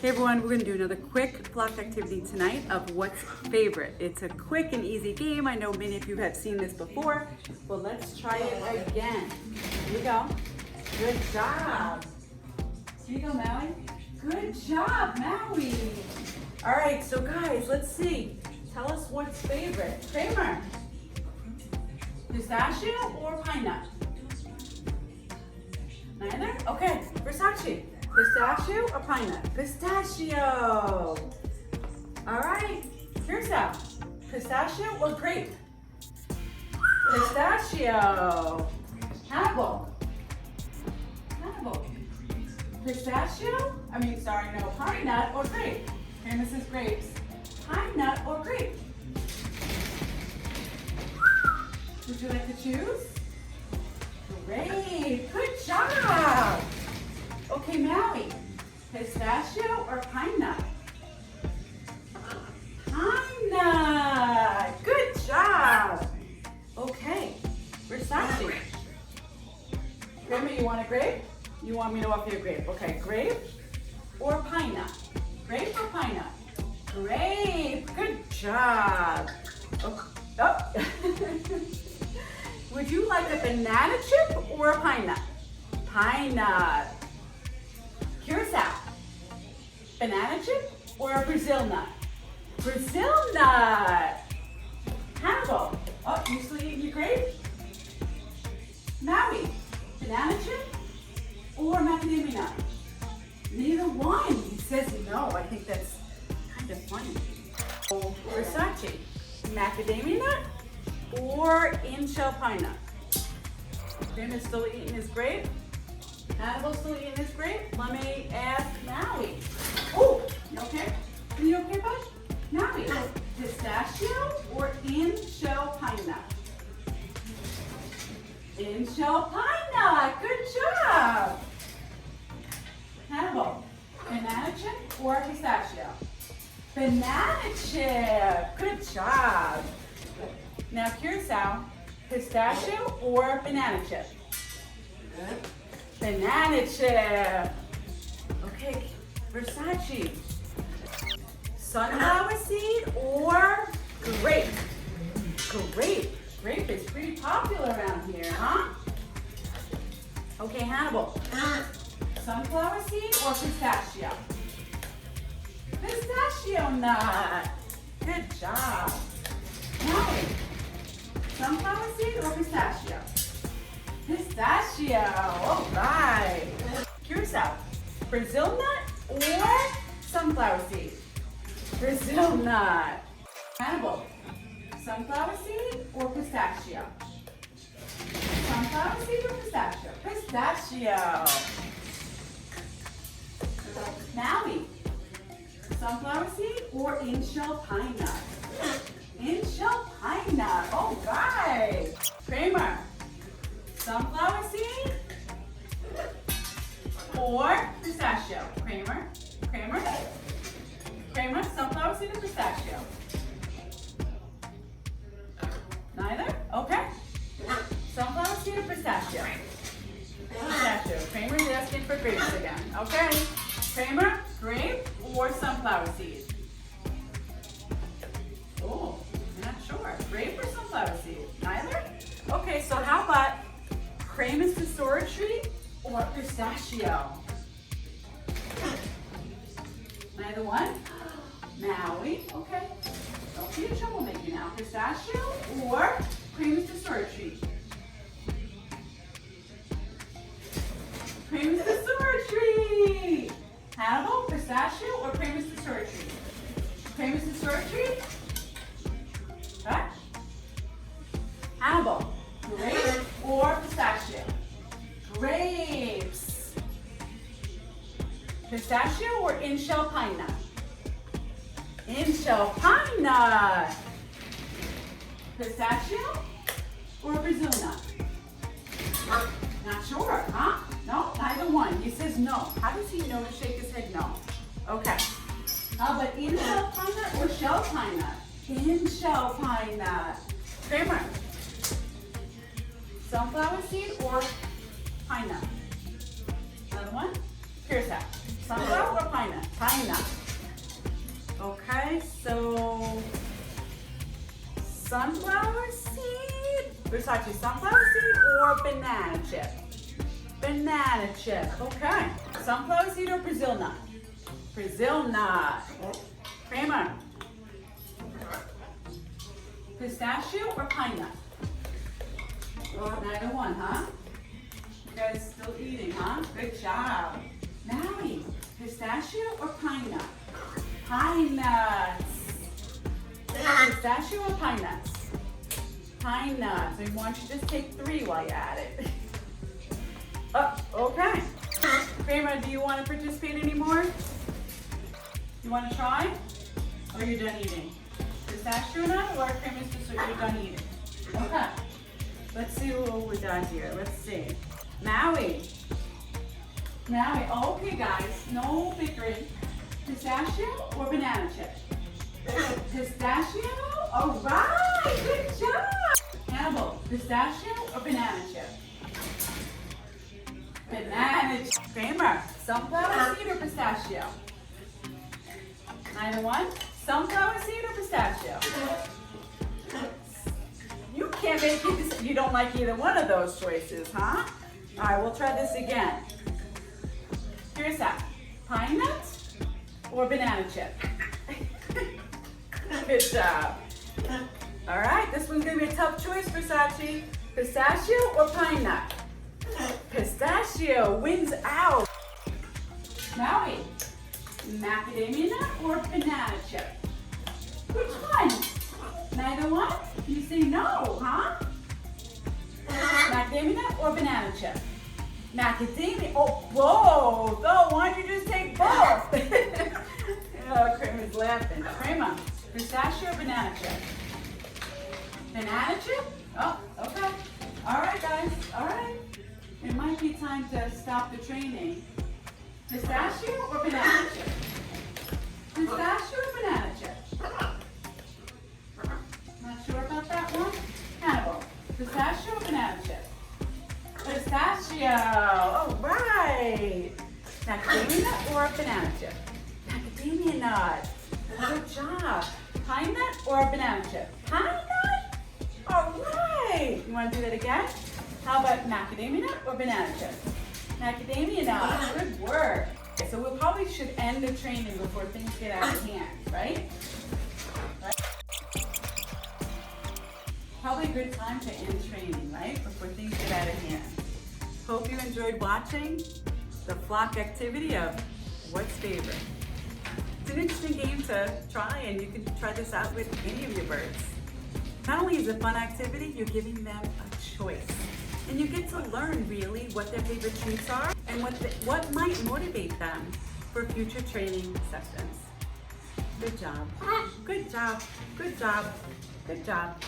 Hey everyone, we're going to do another quick block activity tonight of what's favorite. It's a quick and easy game. I know many of you have seen this before, but let's try it again. Here we go. Good job. Here you go, Maui. Good job, Maui. All right, so guys, let's see. Tell us what's favorite. Kramer, pistachio or pine nut? Neither? Okay, Versace. Pistachio or pine nut? Pistachio. All right, here's that. Pistachio or grape? Pistachio. Hannibal. Pistachio? Pine nut or grape? And this is grapes. Pine nut or grape? Would you like to choose? Great, good job. Okay, Maui, pistachio or pine nut? Pine nut, good job. Okay, Versace. Kramer, you want a grape? You want me to offer you a grape? Okay, grape or pine nut? Grape or pine nut? Grape, good job. Oh. Would you like a banana chip or a pine nut? Pine nut. Curacao. Banana chip or a Brazil nut? Brazil nut. Hannibal. Oh, you still eating your grape? Maui. Banana chip or macadamia nut? Neither one. He says no. I think that's kind of funny. Oh, Versace. Macadamia nut or in-shell pine nut? Jim is still eating his grape. Hannibal's still eating his grape. Let me ask Maui. Oh, you okay? Are you okay, bud? Maui, pistachio or in-shell pine nut? In-shell pine nut. Good job. Hannibal, banana chip or pistachio? Banana chip. Good job. Now, Curacao, pistachio or banana chip? Banana chip. Okay, Versace, sunflower seed or grape? Grape. Grape is pretty popular around here, huh? Okay, Hannibal, sunflower seed or pistachio? Pistachio nut. Good job. Maui, sunflower seed or pistachio? Pistachio. All right. Curacao, Brazil nut or sunflower seed? Brazil nut. Hannibal, sunflower seed or pistachio? Sunflower seed or pistachio? Pistachio. Maui, sunflower seed or in-shell pine nut? In-shell pine nut. All right. Kramer, sunflower seed or pistachio? Kramer, sunflower seed or pistachio? Neither? Okay. Sunflower seed or pistachio? Pistachio. Kramer's asking for grapes again. Okay. Kramer, grape or sunflower seed? Oh, I'm not sure. Grape or sunflower seed? Neither? Okay, so how about Kramer's tree or pistachio? Neither one? Maui, okay. Don't be a troublemaker now. Pistachio or Kramer's tree? Kramer's tree. Hannibal, pistachio or Kramer's tree? Kramer's tree? Okay. Hannibal, grape or pistachio? Grapes. Pistachio or in-shell pine nut? In-shell pine nut. Pistachio or Brazil nut? Not sure, huh? No, neither one. He says no. How does he know to shake his head no? Okay. How about in-shell pine nut or shell pine nut? In-shell pine nut. Kramer, sunflower seed or pine nut? Another one? Curacao. Sunflower or pine Paina. Okay, so sunflower seed, Versace sunflower seed or banana chip? Banana chip, okay. Sunflower seed or Brazil nut? Brazil nut. Kramer. Pistachio or pine nut? Neither one, huh? You guys still eating, huh? Good job. Maui, pistachio or pine nut? Pine nuts. Pistachio or pine nuts? Pine nuts. We want you to just take 3 while you're at it. Oh, okay. Kramer, do you want to participate anymore? You want to try? Or you're done eating? Pistachio nut or Kramer's just you're done eating? Okay. Let's see what we got here. Let's see. Maui. Maui. Okay, guys. No bickering. Pistachio or banana chip? Pistachio? All right. Good job. Hannibal. Pistachio or banana chip? Banana chip. Kramer. Sunflower seed or pistachio? Neither one. Sunflower seed or pistachio? You can't make it. You don't like either one of those choices, huh? All right, we'll try this again. Here's that. Pine nuts or banana chip? Good job. All right, this one's gonna be a tough choice, Versace. Pistachio or pine nut? Pistachio wins out. Maui, macadamia nut or banana chip? Which one? Neither one? You say no, huh? Macadamia nut or banana chip? Macadamia, oh, both. Oh, why don't you just take both? Oh, Kramer's laughing. Kramer, pistachio or banana chip? Banana chip? Oh, okay. All right, guys, all right. It might be time to stop the training. Pistachio or banana chip? Pistachio or banana chip? Not sure about that one? Hannibal, pistachio or banana chip? Pistachio, all right. Macadamia nut or banana chip? Macadamia nut, good job. Pine nut or banana chip? Pine nut, all right. You want to do that again? How about macadamia nut or banana chip? Macadamia nut, good work. So we probably should end the training before things get out of hand, right? Probably a good time to end training, right? Before things get out of hand. Hope you enjoyed watching the flock activity of what's favorite. It's an interesting game to try, and you can try this out with any of your birds. Not only is it a fun activity, you're giving them a choice. And you get to learn really what their favorite treats are and what might motivate them for future training sessions. Good job. Good job. Good job. Good job.